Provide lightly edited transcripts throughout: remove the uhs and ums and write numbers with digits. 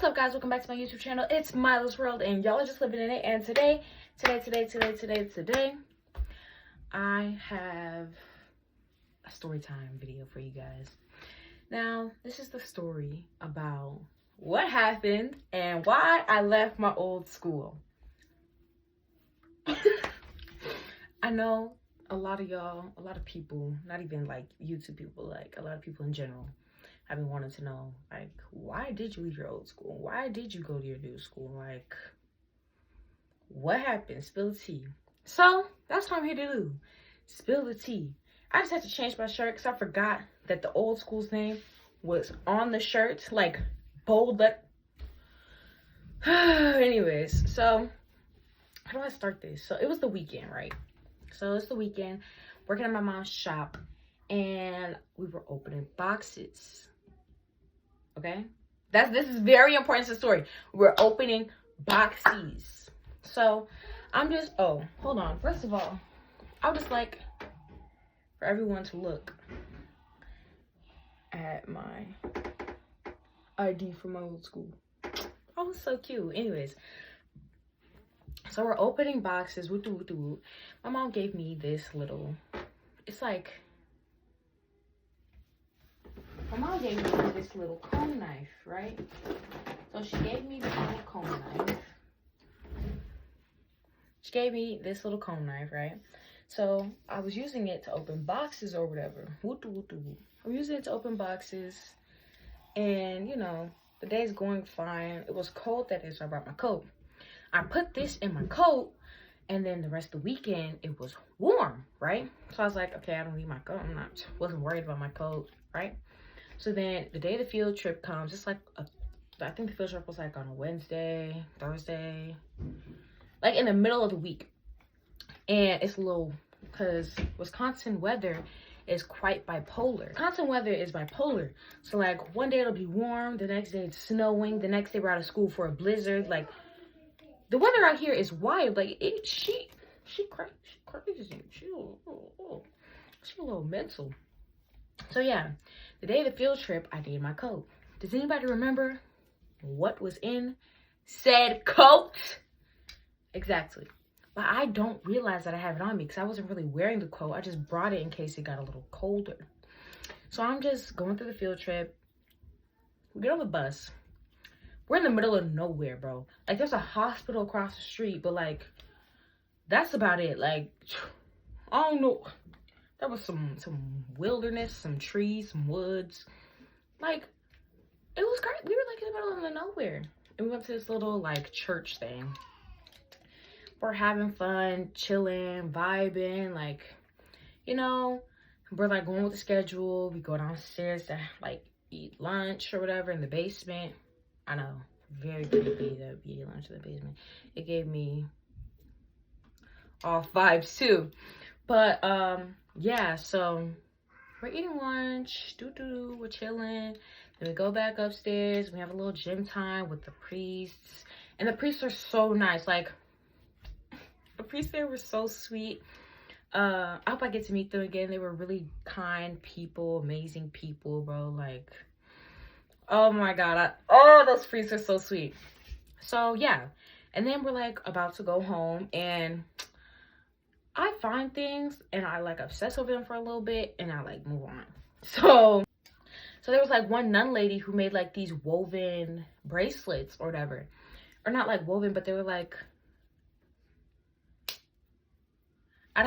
What's up, guys? Welcome back to my YouTube channel. It's Milo's World, and y'all are just living in it. And today, I have a story time video for you guys. Now, this is the story about what happened and why I left my old school. I know a lot of y'all, a lot of people, not even like YouTube people, like a lot of people in general, I've been wanting to know, like, why did you leave your old school? Why did you go to your new school? Like, what happened? Spill the tea. So, that's what I'm here to do. Spill the tea. I just had to change my shirt because I forgot that the old school's name was on the shirt, like, bold. Like, anyways, so, how do I start this? So, it was the weekend, right? So, it's the weekend, working at my mom's shop, and we were opening boxes. Okay, this is very important to the story. We're opening boxes. So I'm just, oh, hold on. First of all, I would just like for everyone to look at my ID from my old school. Oh, it's so cute. Anyways, so we're opening boxes. My mom gave me this little, it's like, my mom gave me this little comb knife, right? So she gave me this little comb knife. She gave me this little comb knife, right? So I was using it to open boxes or whatever. I'm using it to open boxes. And, you know, the day's going fine. It was cold that day, so I brought my coat. I put this in my coat. And then the rest of the weekend, it was warm, right? So I was like, okay, I don't need my coat. Wasn't worried about my coat, right? So then the day the field trip comes, it's like, I think the field trip was like on a Wednesday, Thursday, like in the middle of the week. And it's a little, because Wisconsin weather is quite bipolar. Wisconsin weather is bipolar. So like one day it'll be warm, the next day it's snowing, the next day we're out of school for a blizzard. Like the weather out here is wild. Like she crazy. She a little mental. So yeah, the day of the field trip, I need my coat. Does anybody remember what was in said coat? Exactly. But I don't realize that I have it on me because I wasn't really wearing the coat. I just brought it in case it got a little colder. So I'm just going through the field trip. We get on the bus. We're in the middle of nowhere, bro. Like, there's a hospital across the street, but like, that's about it. Like, I don't know. There was some wilderness, some trees, some woods. Like, it was great. We were like in the middle of nowhere. And we went to this little like church thing. We're having fun, chilling, vibing, like, you know, we're like going with the schedule. We go downstairs to like eat lunch or whatever in the basement. I know, very creepy that we eat lunch in the basement. It gave me off vibes too. But yeah, so we're eating lunch, we're chilling. Then we go back upstairs. We have a little gym time with the priests. And the priests are so nice. Like, the priests there were so sweet. I hope I get to meet them again. They were really kind people, amazing people, bro. Like, oh my God. Those priests are so sweet. So yeah. And then we're like about to go home, and I find things and I like obsess over them for a little bit and I like move on. So there was like one nun lady who made like these woven bracelets or whatever. Or not like woven, but they were like out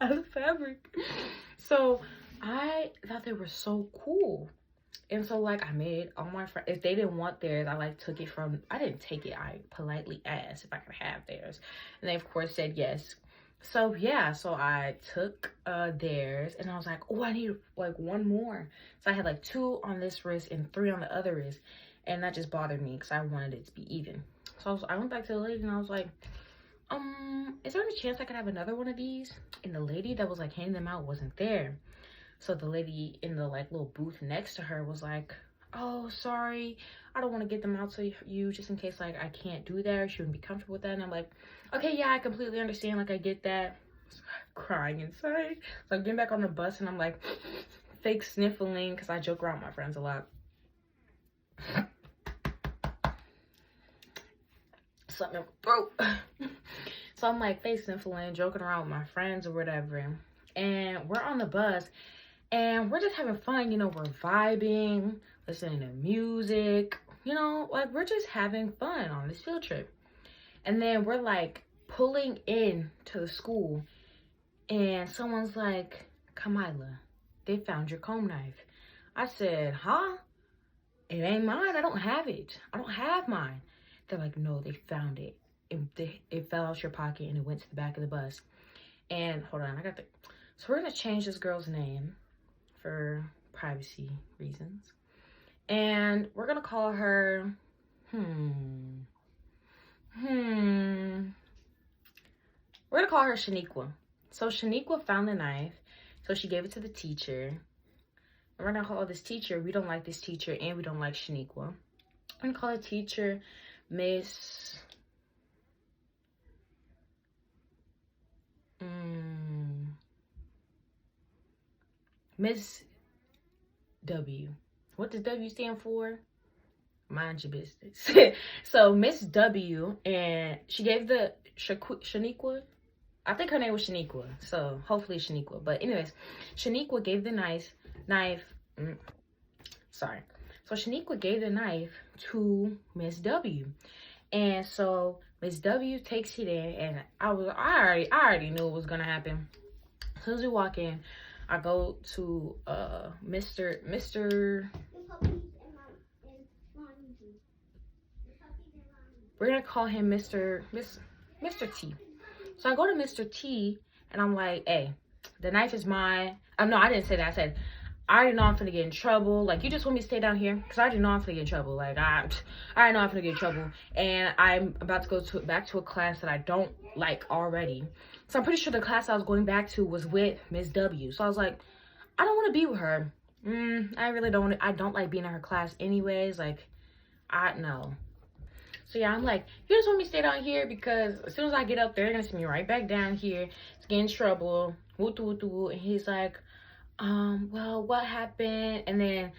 of fabric. So I thought they were so cool. And so like I made all my friends, if they didn't want theirs, I like took it from, I didn't take it, I politely asked if I could have theirs. And they of course said yes. So yeah, so I took theirs and I was like, oh, I need like one more. So I had like 2 on this wrist and 3 on the other wrist. And that just bothered me because I wanted it to be even. So I went back to the lady and I was like, is there any chance I could have another one of these? And the lady that was like handing them out wasn't there. So the lady in the like little booth next to her was like, oh, sorry, I don't want to get them out to you just in case like I can't do that or she wouldn't be comfortable with that. And I'm like, okay, yeah, I completely understand, like I get that. Crying inside. So I'm getting back on the bus and I'm like fake sniffling because I joke around with my friends a lot. something in my throat. So I'm like face sniffling, joking around with my friends or whatever. And we're on the bus and we're just having fun, you know, we're vibing, listening to music, you know, like we're just having fun on this field trip. And then we're like pulling in to the school and someone's like, Kamila, they found your comb knife. I said, huh? It ain't mine. I don't have it. I don't have mine. They're like, no, they found it. It fell out your pocket and it went to the back of the bus. And hold on, so we're gonna change this girl's name for privacy reasons. And we're gonna call her, we're gonna call her Shaniqua. So Shaniqua found the knife, so she gave it to the teacher. And we're gonna call this teacher, we don't like this teacher and we don't like Shaniqua. I'm gonna call the teacher Miss Miss W. What does W stand for? Mind your business. So Miss W, and she gave the Shaniqua, I think her name was Shaniqua, so hopefully Shaniqua. But anyways, Shaniqua gave the knife. So Shaniqua gave the knife to Miss W, and so Miss W takes it in, and I already knew it was gonna happen. As soon as we walk in, I go to Mr. We're gonna call him Mr. T. So I go to Mr. T and I'm like, hey, the knife is mine. No, I didn't say that. I said, I already know I'm finna get in trouble. Like, you just want me to stay down here? Because I already know I'm finna get in trouble. Like, I already know I'm finna get in trouble. And I'm about to go back to a class that I don't like already. So I'm pretty sure the class I was going back to was with Miss W. So I was like, I don't want to be with her. I really don't. I don't like being in her class anyways. Like, no. So yeah, I'm like, you just want me to stay down here because as soon as I get up there, they're gonna send me right back down here to get in trouble. And he's like, well, what happened? And then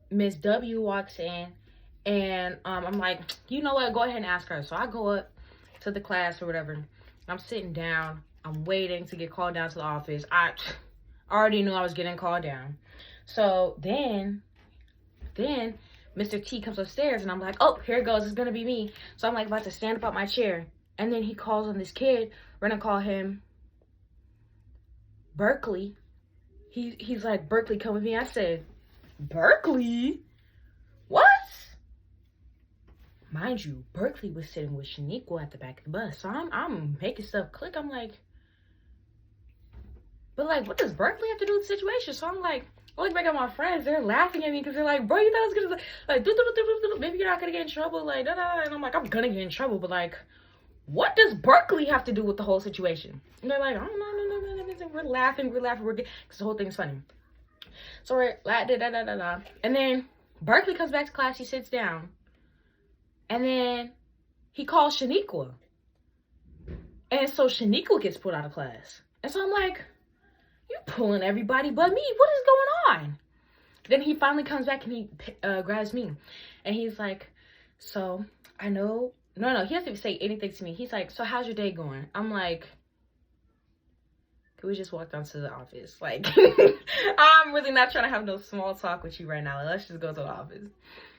Miss W walks in and I'm like, you know what, go ahead and ask her. So I go up to the class or whatever. I'm sitting down, I'm waiting to get called down to the office. I already knew I was getting called down. So then Mr. T comes upstairs and I'm like, oh, here it goes, it's gonna be me. So I'm like about to stand up out my chair. And then he calls on this kid. We're gonna call him Berkeley. He's like, Berkeley, come with me. I said, Berkeley? What? Mind you, Berkeley was sitting with Shaniqua at the back of the bus. So I'm making stuff click. I'm like, but like, what does Berkeley have to do with the situation? So I'm like, I look back at my friends, they're laughing at me because they're like, bro, you thought I was gonna, like, maybe you're not gonna get in trouble, like, and I'm like, I'm gonna get in trouble, but like, what does Berkeley have to do with the whole situation? And they're like, oh, no, we're laughing, because the whole thing's funny. So we're and then Berkeley comes back to class, he sits down, and then he calls Shaniqua, and so Shaniqua gets put out of class, and so I'm like, you pulling everybody but me. What is going on? Then he finally comes back and he grabs me. And he's like, so, I know. No, he doesn't say anything to me. He's like, so how's your day going? I'm like, can we just walk down to the office? Like, I'm really not trying to have no small talk with you right now. Like, let's just go to the office.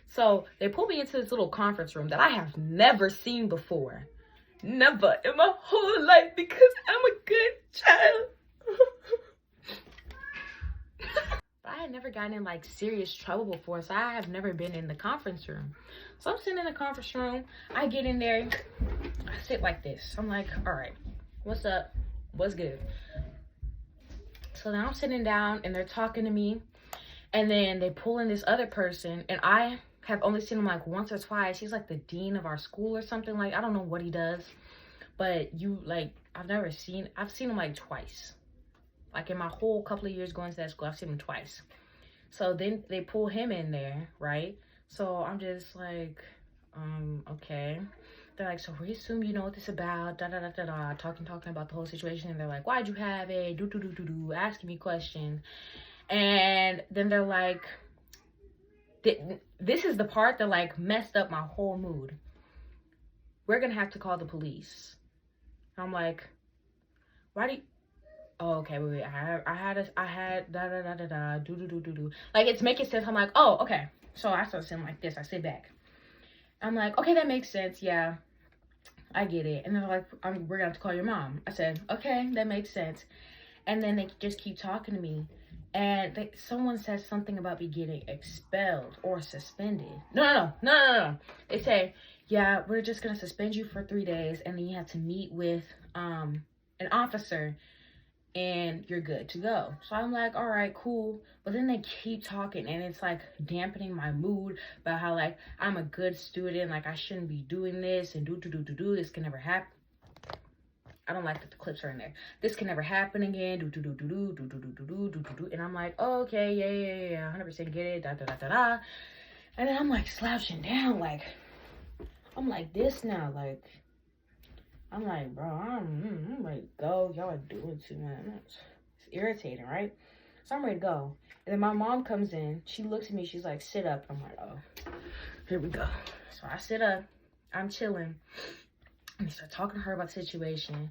So they pull me into this little conference room that I have never seen before. Never in my whole life, because I'm a good child. I had never gotten in like serious trouble before, so I have never been in the conference room. So I'm sitting in the conference room, I get in there, I sit like this. I'm like, all right, what's up? What's good? So now I'm sitting down and they're talking to me, and then they pull in this other person, and I have only seen him like once or twice. He's like the dean of our school or something. Like, I don't know what he does, but I've seen him like twice. Like in my whole couple of years going to that school, I've seen him twice. So then they pull him in there, right? So I'm just like, okay. They're like, so we assume you know what this is about, talking about the whole situation. And they're like, why'd you have it? Asking me questions. And then they're like, this is the part that like messed up my whole mood. we're gonna have to call the police. I'm like, why do you, oh, okay, wait, I had da da da da da do do do do do. Like, it's making sense. I'm like, oh, okay. So I start saying like this. I sit back. I'm like, okay, that makes sense. Yeah, I get it. And they're like, we're gonna have to call your mom. I said, okay, that makes sense. And then they just keep talking to me. And someone says something about me getting expelled or suspended. No. They say, yeah, we're just gonna suspend you for 3 days, and then you have to meet with an officer, and you're good to go. So I'm like, all right, cool. But then they keep talking, and it's like dampening my mood about how like I'm a good student, like I shouldn't be doing this, and do this can never happen. I don't like that the clips are in there. This can never happen again. And I'm like, oh, okay, yeah, 100% get it. Da. And then I'm like slouching down, like I'm like this now, like I'm like, bro, I'm ready to go. Y'all are doing too much. It's irritating, right? So I'm ready to go. And then my mom comes in. She looks at me. She's like, sit up. I'm like, oh, here we go. So I sit up. I'm chilling. And start talking to her about the situation.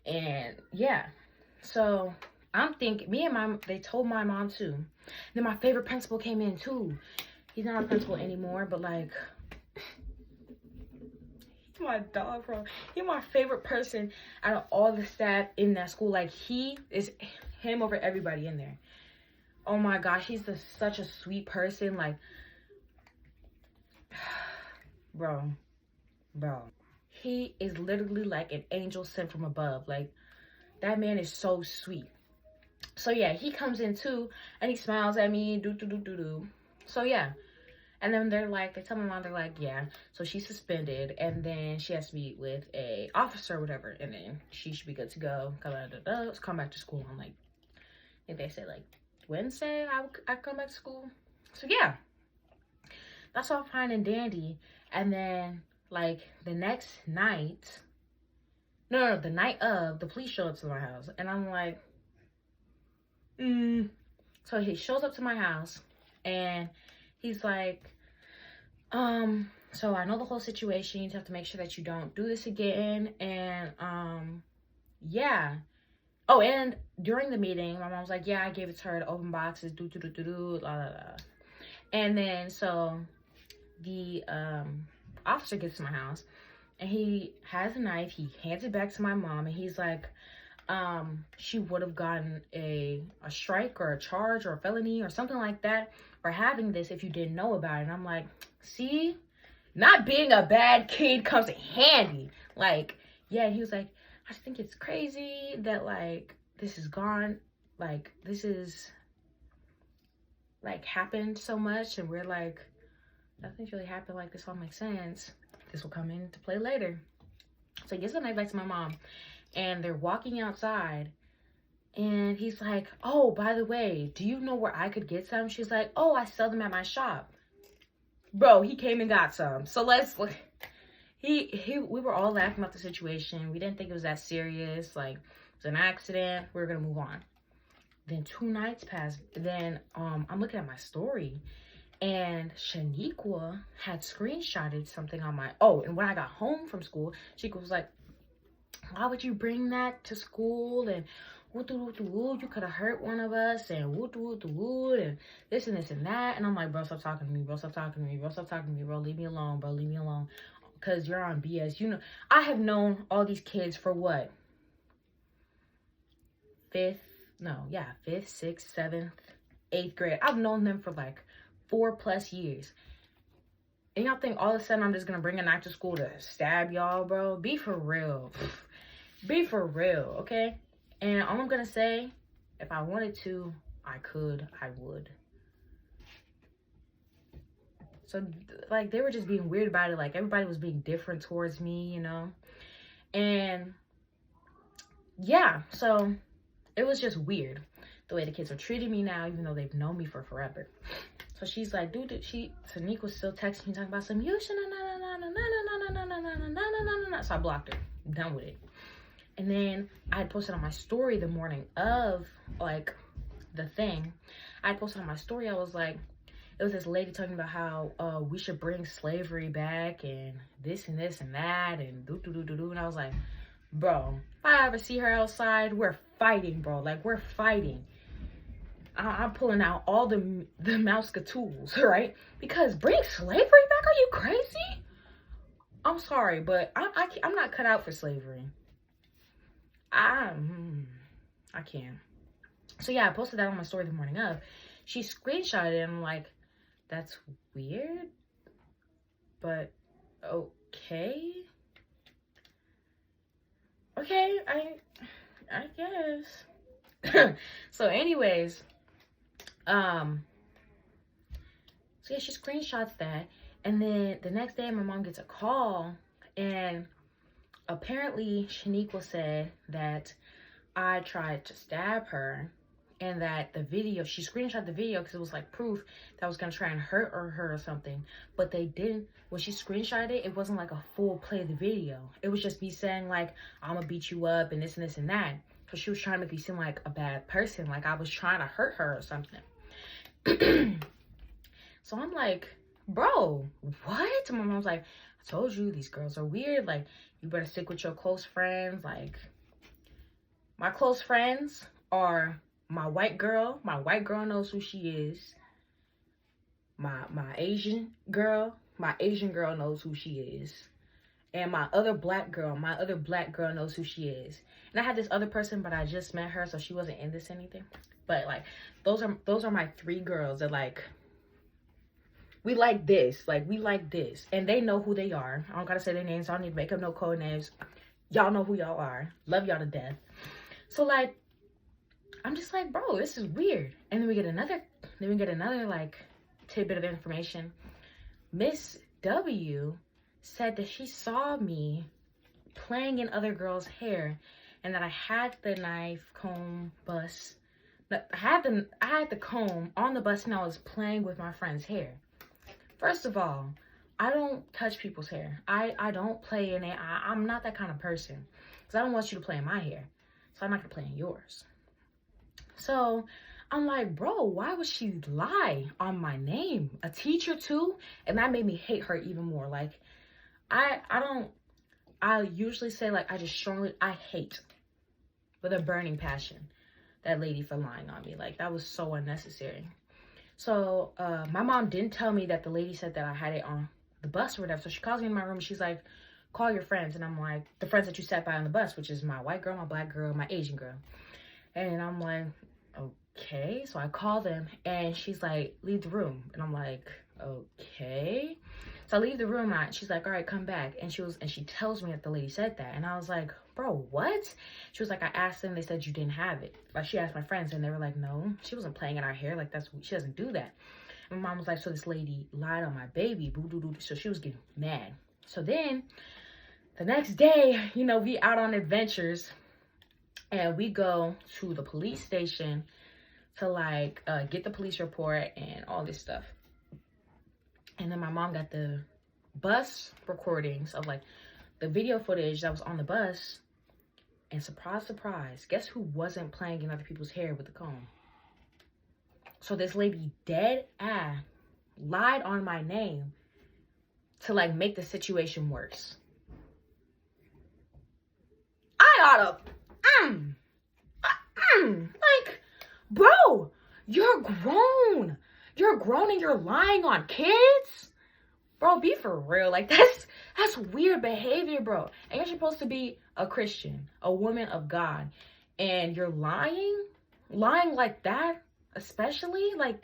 And yeah, so I'm thinking, me and mom, they told my mom too. Then my favorite principal came in too. He's not a principal anymore, but like, he's my dog, bro. He's my favorite person out of all the staff in that school. Like, he is him over everybody in there. Oh my gosh, he's such a sweet person. Like, bro. He is literally like an angel sent from above. Like, that man is so sweet. So yeah, he comes in too, and he smiles at me, do. So yeah, and then they tell my mom, they're like, yeah, so she's suspended, and then she has to meet with a officer or whatever, and then she should be good to go. Let's come back to school on like, I think they say like Wednesday I come back to school. So yeah, that's all fine and dandy. And then like the next night, no, the night of, the police show up to my house, and I'm like, So he shows up to my house, and he's like, so I know the whole situation. You have to make sure that you don't do this again. And yeah. Oh, and during the meeting, my mom was like, yeah, I gave it to her to open boxes, la. And then so the officer gets to my house, and he has a knife. He hands it back to my mom, and he's like, she would have gotten a strike or a charge or a felony or something like that for having this if you didn't know about it. And I'm like, see, not being a bad kid comes in handy. Like, yeah, he was like, I think it's crazy that like this is gone, like this is like happened so much, and we're like, nothing's really happened, like this all makes sense. This will come into play later. So he gives the knife back to my mom, and they're walking outside, and he's like, oh, by the way, do you know where I could get some? She's like, oh, I sell them at my shop. Bro, he came and got some. So we were all laughing about the situation. We didn't think it was that serious. Like, it was an accident. We were gonna move on. Then 2 nights passed. Then I'm looking at my story, and Shaniqua had screenshotted something on my, and when I got home from school, Shaniqua was like, why would you bring that to school? And you could have hurt one of us, and and this and this and that. And I'm like, bro, stop talking to me, bro, stop talking to me, bro, stop talking to me, bro, leave me alone, bro, leave me alone. Because you're on BS. You know, I have known all these kids for what? 5th, 6th, 7th, 8th grade. I've known them for like 4+ years. And y'all think all of a sudden I'm just gonna bring a knife to school to stab y'all, bro? Be for real. Be for real, okay? And all I'm gonna say, if I wanted to, I could, I would. So, like, they were just being weird about it. Like, everybody was being different towards me, you know? And, yeah, so it was just weird the way the kids are treating me now, even though they've known me for forever. So she's like, dude, Tanique was still texting me, talking about some, you should, so I blocked her. I'm done with it. And then I had posted on my story the morning of, like, the thing. I posted on my story, I was like, it was this lady talking about how we should bring slavery back and this and this and that and do. And I was like, bro, if I ever see her outside, we're fighting, bro. Like, we're fighting. I'm pulling out all the Mouska tools, right? Because bring slavery back? Are you crazy? I'm sorry, but I'm not cut out for slavery. I can't. So yeah, I posted that on my story the morning of. She screenshotted it and I'm like, that's weird, but okay. Okay, I guess. So anyways, so yeah, she screenshots that, and then the next day my mom gets a call, and apparently Shaniqua said that I tried to stab her, and that the video, she screenshot the video because it was like proof that I was gonna try and hurt her or something, but they didn't. When she screenshotted it, it wasn't like a full play of the video. It was just me saying like, I'm gonna beat you up and this and this and that, because she was trying to make me seem like a bad person, like I was trying to hurt her or something. So I'm like, bro, what? My mom's like, I told you these girls are weird, like you better stick with your close friends. Like, my close friends are my white girl knows who she is. My Asian girl knows who she is. And my other black girl knows who she is. And I had this other person, but I just met her, so she wasn't in this anything. But like, those are my 3 girls that like, we like this, and they know who they are. I don't gotta say their names. I don't need to make up no code names. Y'all know who y'all are. Love y'all to death. So like, I'm just like, bro, this is weird. And then we get another like tidbit of information. Miss W said that she saw me playing in other girls' hair, and that I had the knife, comb, bus. I had the comb on the bus, and I was playing with my friend's hair. First of all, I don't touch people's hair. I don't play in it. I'm not that kind of person, because I don't want you to play in my hair, so I'm not gonna play in yours. So I'm like, bro, why would she lie on my name? A teacher too? And that made me hate her even more. Like, I usually say like, I hate with a burning passion that lady for lying on me. Like, that was so unnecessary. So my mom didn't tell me that the lady said that I had it on the bus or whatever. So she calls me in my room and she's like, call your friends. And I'm like, the friends that you sat by on the bus, which is my white girl, my black girl, my Asian girl. And I'm like, okay. So I call them and she's like, leave the room. And I'm like, okay. So I leave the room and she's like, all right, come back. And she tells me that the lady said that. And I was like, bro, what? She was like, I asked them, they said you didn't have it. Like, she asked my friends and they were like, no, she wasn't playing in our hair. Like, she doesn't do that. And my mom was like, so this lady lied on my baby. Boo doo doo. So she was getting mad. So then the next day, you know, we out on adventures. And we go to the police station to like get the police report and all this stuff. And then my mom got the bus recordings of like the video footage that was on the bus. And surprise, surprise, guess who wasn't playing in other people's hair with the comb? So this lady dead ass lied on my name to like make the situation worse. I oughta like, bro, you're grown and you're lying on kids, bro. Be for real. Like, that's weird behavior, bro. And you're supposed to be a Christian, a woman of God, and you're lying like that, especially like,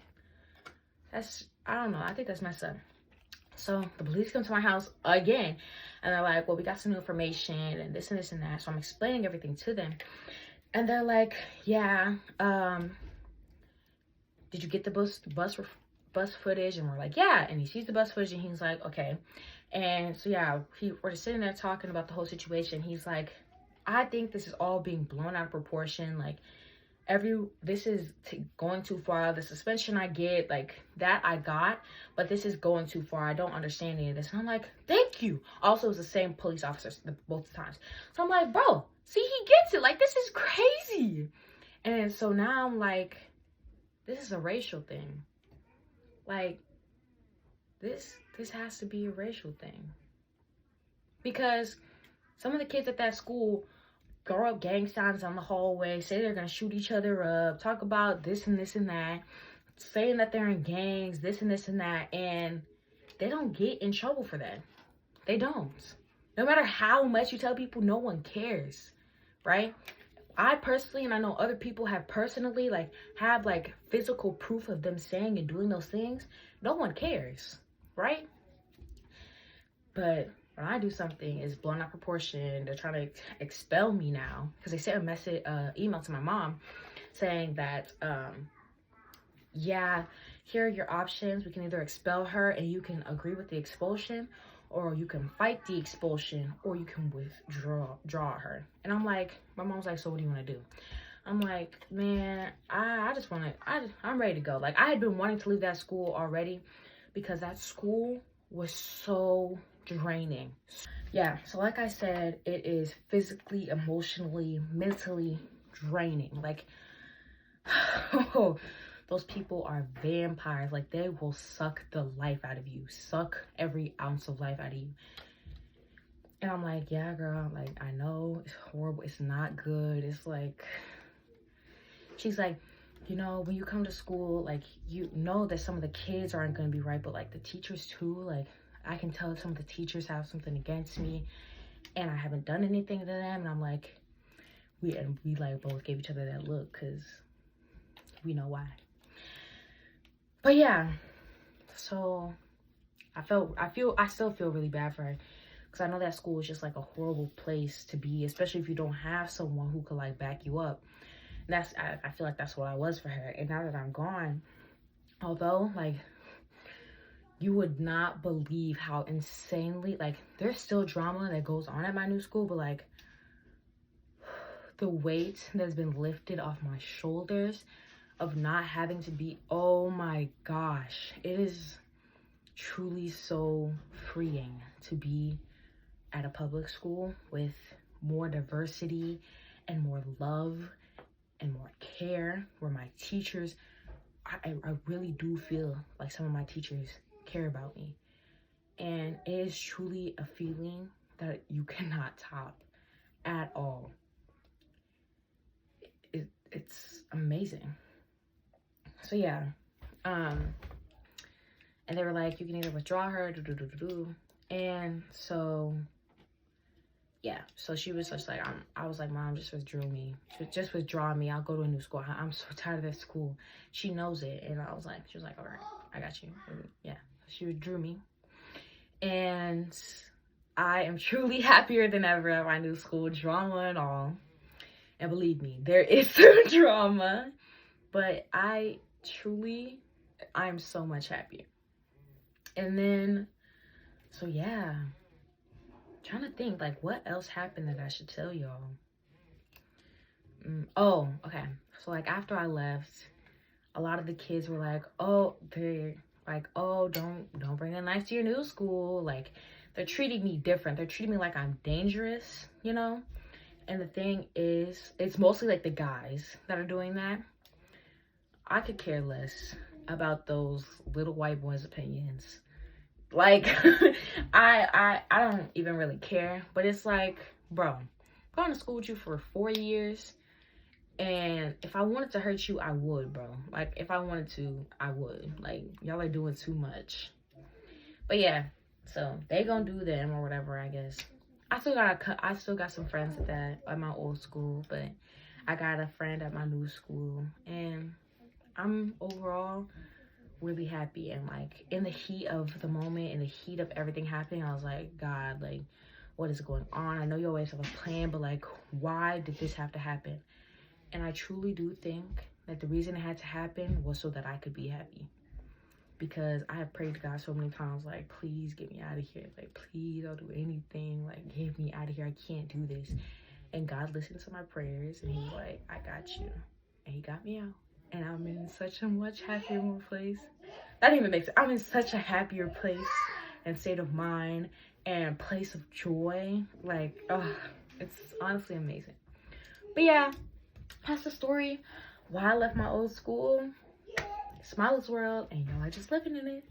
that's, I don't know, I think that's messed up. So the police come to my house again and they're like, well, we got some new information and this and this and that. So I'm explaining everything to them. And they're like, yeah, did you get the bus footage? And we're like, yeah. And he sees the bus footage and he's like, okay. And so, yeah, we're just sitting there talking about the whole situation. He's like, I think this is all being blown out of proportion. Like, this is going too far. The suspension I get, like, that I got, but this is going too far. I don't understand any of this. And I'm like, thank you. Also, it was the same police officers both times. So I'm like, bro, see, he gets it. Like, this is crazy. And so now I'm like, this is a racial thing. Like, this has to be a racial thing. Because some of the kids at that school throw up gang signs on the hallway, say they're gonna shoot each other up, talk about this and this and that, saying that they're in gangs, this and this and that, and they don't get in trouble for that. They don't. No matter how much you tell people, no one cares, right? I personally, and I know other people have personally, like, have, like, physical proof of them saying and doing those things. No one cares, right? But when I do something, it's blown out proportion. They're trying to expel me now because they sent a message, email to my mom saying that, yeah, here are your options. We can either expel her and you can agree with the expulsion, or you can fight the expulsion, or you can withdraw her. And I'm like, my mom's like, so what do you want to do? I'm like, man, I just want to, I'm ready to go. Like, I had been wanting to leave that school already because that school was so draining. Yeah, so like I said, it is physically, emotionally, mentally draining. Like, those people are vampires. Like, they will suck the life out of you, suck every ounce of life out of you. And I'm like, yeah, girl, like, I know it's horrible, it's not good. It's like, she's like, you know, when you come to school, like, you know that some of the kids aren't going to be right, but like the teachers too. Like, I can tell some of the teachers have something against me and I haven't done anything to them. And I'm like, we like both gave each other that look because we know why. But yeah, so I still feel really bad for her because I know that school is just like a horrible place to be, especially if you don't have someone who could like back you up. And I feel like that's what I was for her. And now that I'm gone, although like you would not believe how insanely, like, there's still drama that goes on at my new school, but like the weight that's been lifted off my shoulders of not having to be, oh my gosh, it is truly so freeing to be at a public school with more diversity and more love and more care, where my teachers, I really do feel like some of my teachers care about me. And it is truly a feeling that you cannot top at all. It's amazing. So yeah, and they were like, you can either withdraw her, and so yeah, so she was just like, I was like, Mom, just withdraw me. Just withdraw me. I'll go to a new school. I'm so tired of this school. She knows it. And I was like, she was like, all right, I got you. And yeah, she withdrew me. And I am truly happier than ever at my new school, drama and all. And believe me, there is some drama, but I'm so much happier. And then, so yeah. Trying to think, like, what else happened that I should tell y'all. Oh, okay. So like after I left, a lot of the kids were like, oh, they're like, oh, don't bring a knife to your new school. Like, they're treating me different. They're treating me like I'm dangerous, you know? And the thing is, it's mostly like the guys that are doing that. I could care less about those little white boys' opinions. Like, I don't even really care. But it's like, bro, I'm going to school with you for 4 years. And if I wanted to hurt you, I would, bro. Like, if I wanted to, I would. Like, y'all are doing too much. But yeah, so they gonna do them or whatever, I guess. I still got some friends at my old school, but I got a friend at my new school. And I'm overall really happy. And like in the heat of the moment, in the heat of everything happening, I was like, God, like, what is going on? I know you always have a plan, but like, why did this have to happen? And I truly do think that the reason it had to happen was so that I could be happy. Because I have prayed to God so many times, like, please get me out of here. Like, please, don't do anything. Like, get me out of here. I can't do this. And God listened to my prayers, and he was like, I got you. And he got me out. And I'm in such a much happier place. That even makes sense. I'm in such a happier place and state of mind and place of joy. Like, it's honestly amazing. But yeah, that's the story. Why I left my old school. Smiley's world, and y'all are just living in it.